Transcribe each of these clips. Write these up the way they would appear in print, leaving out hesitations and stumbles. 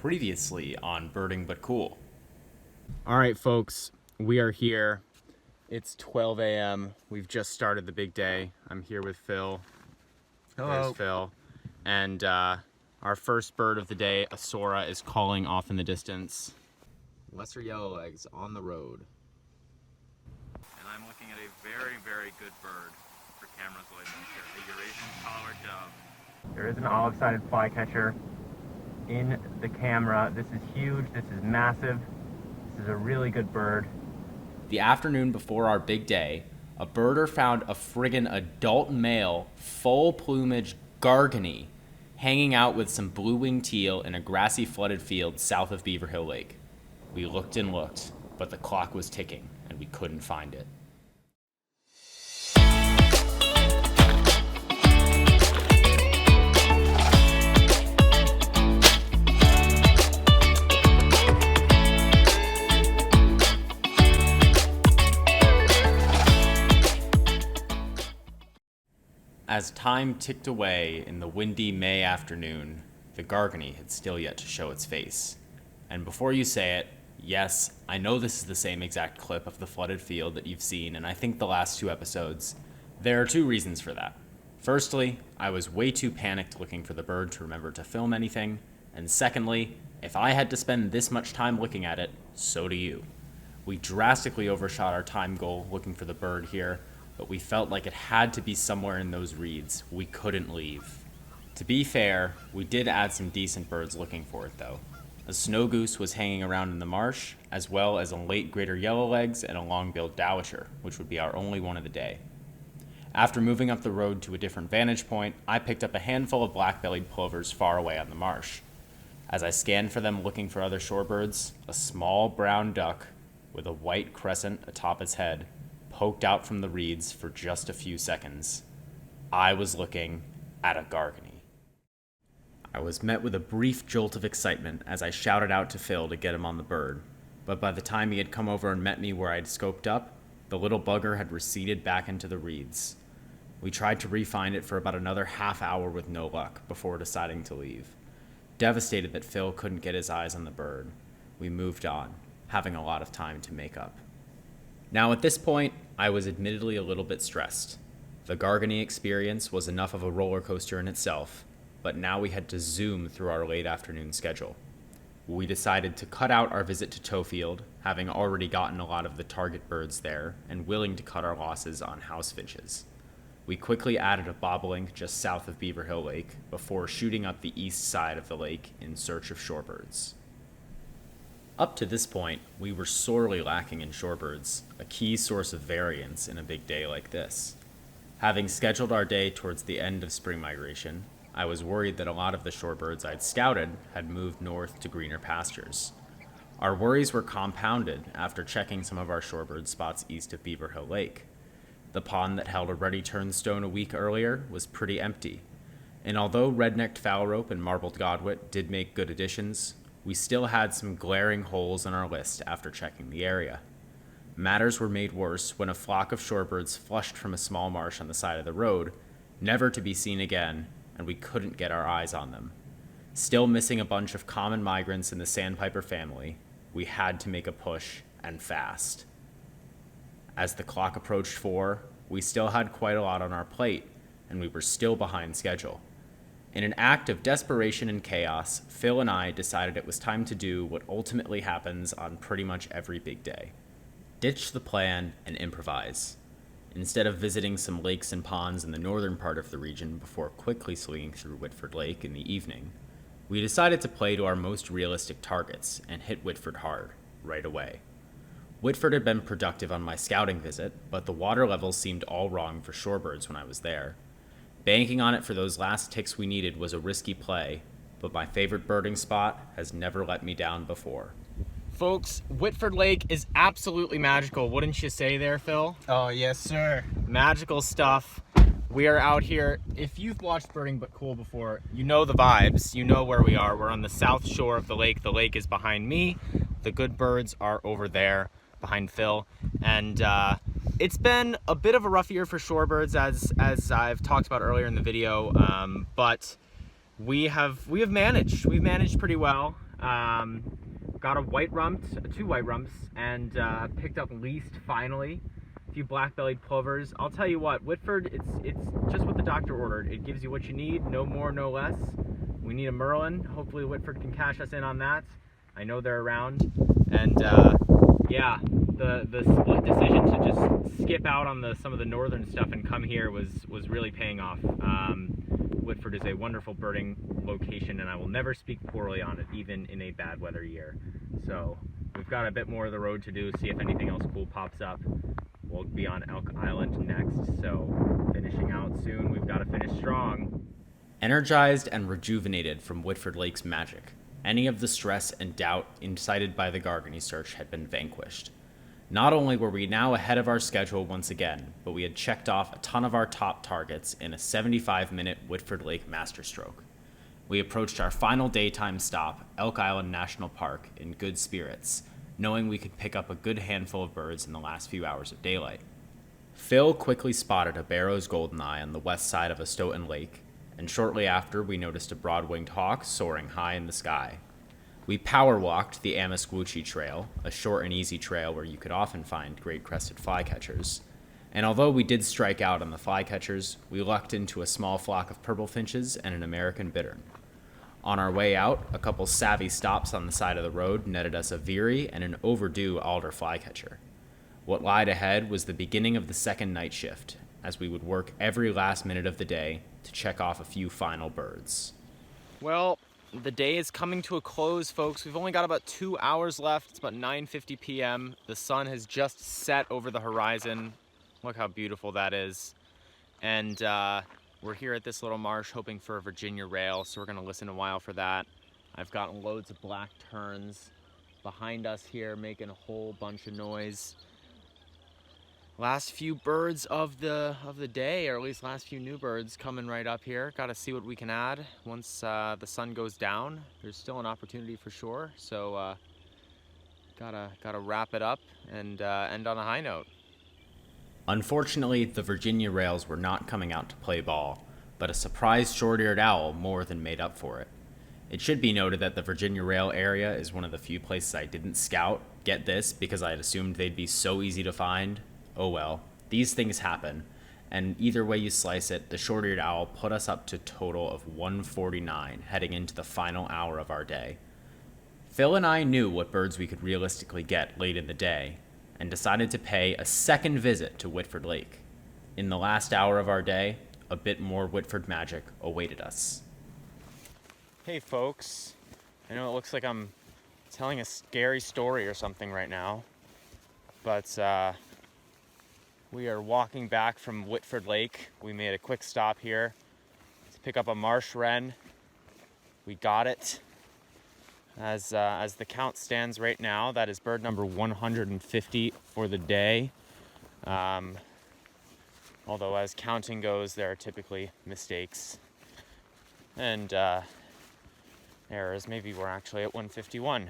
Previously on Birding But Cool. All right, folks, we are here. It's 12 a.m. We've just started the big day. I'm here with Phil. Hello. There's Phil. And our first bird of the day, a Sora, is calling off in the distance. Lesser yellowlegs on the road. And I'm looking at a very, very good bird for cameras like this here, a Eurasian collared dove. There is an olive-sided flycatcher in the camera. This is huge. This is massive. This is a really good bird. The afternoon before our big day, a birder found a friggin' adult male, full plumage Garganey hanging out with some blue-winged teal in a grassy flooded field south of Beaver Hill Lake. We looked and looked, but the clock was ticking and we couldn't find it. As time ticked away in the windy May afternoon, the Garganey had still yet to show its face. And before you say it, yes, I know this is the same exact clip of the flooded field that you've seen in I think the last 2 episodes. There are 2 reasons for that. Firstly, I was way too panicked looking for the bird to remember to film anything. And secondly, if I had to spend this much time looking at it, so do you. We drastically overshot our time goal looking for the bird here, but we felt like it had to be somewhere in those reeds. We couldn't leave. To be fair, we did add some decent birds looking for it though. A snow goose was hanging around in the marsh, as well as a late greater yellowlegs and a long-billed dowitcher, which would be our only one of the day. After moving up the road to a different vantage point, I picked up a handful of black-bellied plovers far away on the marsh. As I scanned for them looking for other shorebirds, a small brown duck with a white crescent atop its head poked out from the reeds for just a few seconds. I was looking at a Garganey. I was met with a brief jolt of excitement as I shouted out to Phil to get him on the bird, but by the time he had come over and met me where I'd scoped up, the little bugger had receded back into the reeds. We tried to re-find it for about another half hour with no luck before deciding to leave. Devastated that Phil couldn't get his eyes on the bird, we moved on, having a lot of time to make up. Now at this point, I was admittedly a little bit stressed. The Garganey experience was enough of a roller coaster in itself, but now we had to zoom through our late afternoon schedule. We decided to cut out our visit to Towfield, having already gotten a lot of the target birds there and willing to cut our losses on house finches. We quickly added a bobolink just south of Beaver Hill Lake before shooting up the east side of the lake in search of shorebirds. Up to this point, we were sorely lacking in shorebirds, a key source of variance in a big day like this. Having scheduled our day towards the end of spring migration, I was worried that a lot of the shorebirds I'd scouted had moved north to greener pastures. Our worries were compounded after checking some of our shorebird spots east of Beaver Hill Lake. The pond that held a ruddy turnstone a week earlier was pretty empty, and although red-necked phalarope and marbled godwit did make good additions, we still had some glaring holes in our list after checking the area. Matters were made worse when a flock of shorebirds flushed from a small marsh on the side of the road, never to be seen again, and we couldn't get our eyes on them. Still missing a bunch of common migrants in the sandpiper family, we had to make a push, and fast. As the clock approached 4, we still had quite a lot on our plate, and we were still behind schedule. In an act of desperation and chaos, Phil and I decided it was time to do what ultimately happens on pretty much every big day. Ditch the plan and improvise. Instead of visiting some lakes and ponds in the northern part of the region before quickly swinging through Whitford Lake in the evening, we decided to play to our most realistic targets and hit Whitford hard, right away. Whitford had been productive on my scouting visit, but the water levels seemed all wrong for shorebirds when I was there. Banking on it for those last ticks we needed was a risky play, but my favorite birding spot has never let me down before. Folks, Whitford Lake is absolutely magical, wouldn't you say there, Phil? Oh, yes, sir. Magical stuff. We are out here. If you've watched Birding But Cool before, you know the vibes. You know where we are. We're on the south shore of the lake. The lake is behind me. The good birds are over there behind Phil. And it's been a bit of a rough year for shorebirds, as I've talked about earlier in the video, but we have managed. We've managed pretty well. Got a white rumped, 2 white rumps, and picked up least finally. A few black-bellied plovers. I'll tell you what, Whitford, it's just what the doctor ordered. It gives you what you need, no more, no less. We need a Merlin. Hopefully Whitford can cash us in on that. I know they're around. And yeah, the split decision to just skip out on some of the northern stuff and come here was really paying off. Whitford is a wonderful birding location, and I will never speak poorly on it, even in a bad weather year. So we've got a bit more of the road to do, see if anything else cool pops up. We'll be on Elk Island next, so finishing out soon. We've got to finish strong. Energized and rejuvenated from Whitford Lake's magic, any of the stress and doubt incited by the Garganey search had been vanquished. Not only were we now ahead of our schedule once again, but we had checked off a ton of our top targets in a 75-minute Whitford Lake masterstroke. We approached our final daytime stop, Elk Island National Park, in good spirits, knowing we could pick up a good handful of birds in the last few hours of daylight. Phil quickly spotted a Barrow's goldeneye on the west side of Astotan Lake, and shortly after we noticed a broad-winged hawk soaring high in the sky. We power walked the Amiskwuchi Trail, a short and easy trail where you could often find great crested flycatchers. And although we did strike out on the flycatchers, we lucked into a small flock of purple finches and an American bittern. On our way out, a couple savvy stops on the side of the road netted us a veery and an overdue alder flycatcher. What lied ahead was the beginning of the second night shift, as we would work every last minute of the day to check off a few final birds. Well, the day is coming to a close, folks. We've only got about 2 hours left. It's about 9:50 p.m. The sun has just set over the horizon. Look how beautiful that is. And we're here at this little marsh hoping for a Virginia rail, so we're gonna listen a while for that. I've gotten loads of black terns behind us here making a whole bunch of noise. Last few birds of the day, or at least last few new birds coming right up here. Got to see what we can add once the sun goes down. There's still an opportunity for sure, so gotta wrap it up and end on a high note. Unfortunately, the Virginia rails were not coming out to play ball, but a surprised short-eared owl more than made up for it. It should be noted that the Virginia rail area is one of the few places I didn't scout, get this, because I had assumed they'd be so easy to find. Oh well, these things happen, and either way you slice it, the short-eared owl put us up to a total of 149 heading into the final hour of our day. Phil and I knew what birds we could realistically get late in the day, and decided to pay a second visit to Whitford Lake. In the last hour of our day, a bit more Whitford magic awaited us. Hey folks, I know it looks like I'm telling a scary story or something right now, but we are walking back from Whitford Lake. We made a quick stop here to pick up a marsh wren. We got it. As the count stands right now, that is bird number 150 for the day. Although as counting goes, there are typically mistakes and errors. Maybe we're actually at 151.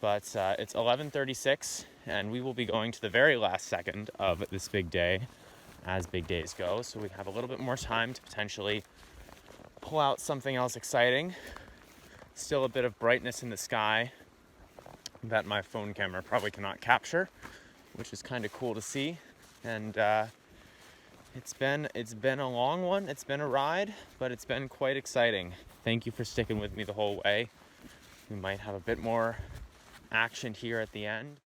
But it's 11:36, and we will be going to the very last second of this big day, as big days go, so we have a little bit more time to potentially pull out something else exciting. Still a bit of brightness in the sky that my phone camera probably cannot capture, which is kind of cool to see. And it's been a long one, it's been a ride, but it's been quite exciting. Thank you for sticking with me the whole way. We might have a bit more action here at the end.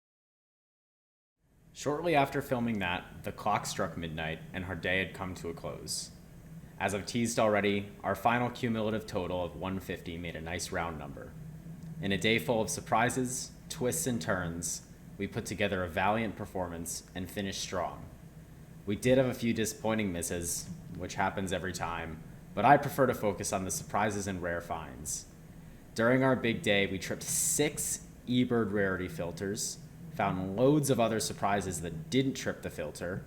Shortly after filming that, the clock struck midnight and our day had come to a close. As I've teased already, our final cumulative total of 150 made a nice round number. In a day full of surprises, twists, and turns, we put together a valiant performance and finished strong. We did have a few disappointing misses, which happens every time, but I prefer to focus on the surprises and rare finds. During our big day, we tripped 6 eBird rarity filters, found loads of other surprises that didn't trip the filter,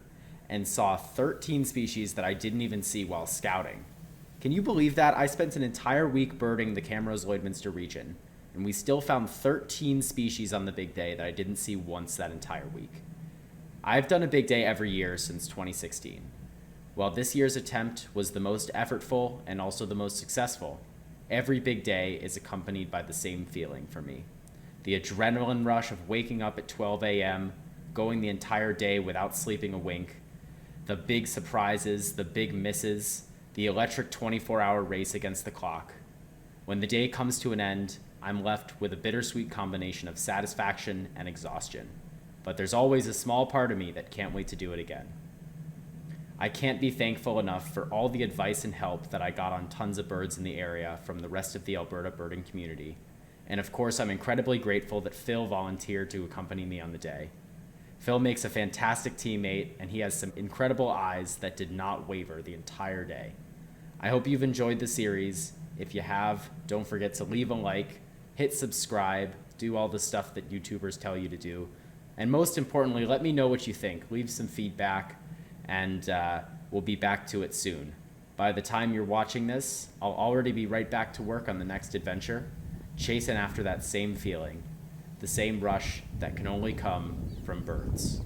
and saw 13 species that I didn't even see while scouting. Can you believe that? I spent an entire week birding the Camrose Lloydminster region, and we still found 13 species on the big day that I didn't see once that entire week. I've done a big day every year since 2016. While this year's attempt was the most effortful and also the most successful, Every big day is accompanied by the same feeling for me. The adrenaline rush of waking up at 12 a.m., going the entire day without sleeping a wink, the big surprises, the big misses, the electric 24-hour race against the clock. When the day comes to an end, I'm left with a bittersweet combination of satisfaction and exhaustion. But there's always a small part of me that can't wait to do it again. I can't be thankful enough for all the advice and help that I got on tons of birds in the area from the rest of the Alberta birding community. And of course, I'm incredibly grateful that Phil volunteered to accompany me on the day. Phil makes a fantastic teammate, and he has some incredible eyes that did not waver the entire day. I hope you've enjoyed the series. If you have, don't forget to leave a like, hit subscribe, do all the stuff that YouTubers tell you to do. And most importantly, let me know what you think. Leave some feedback, and we'll be back to it soon. By the time you're watching this, I'll already be right back to work on the next adventure, chasing after that same feeling, the same rush that can only come from birds.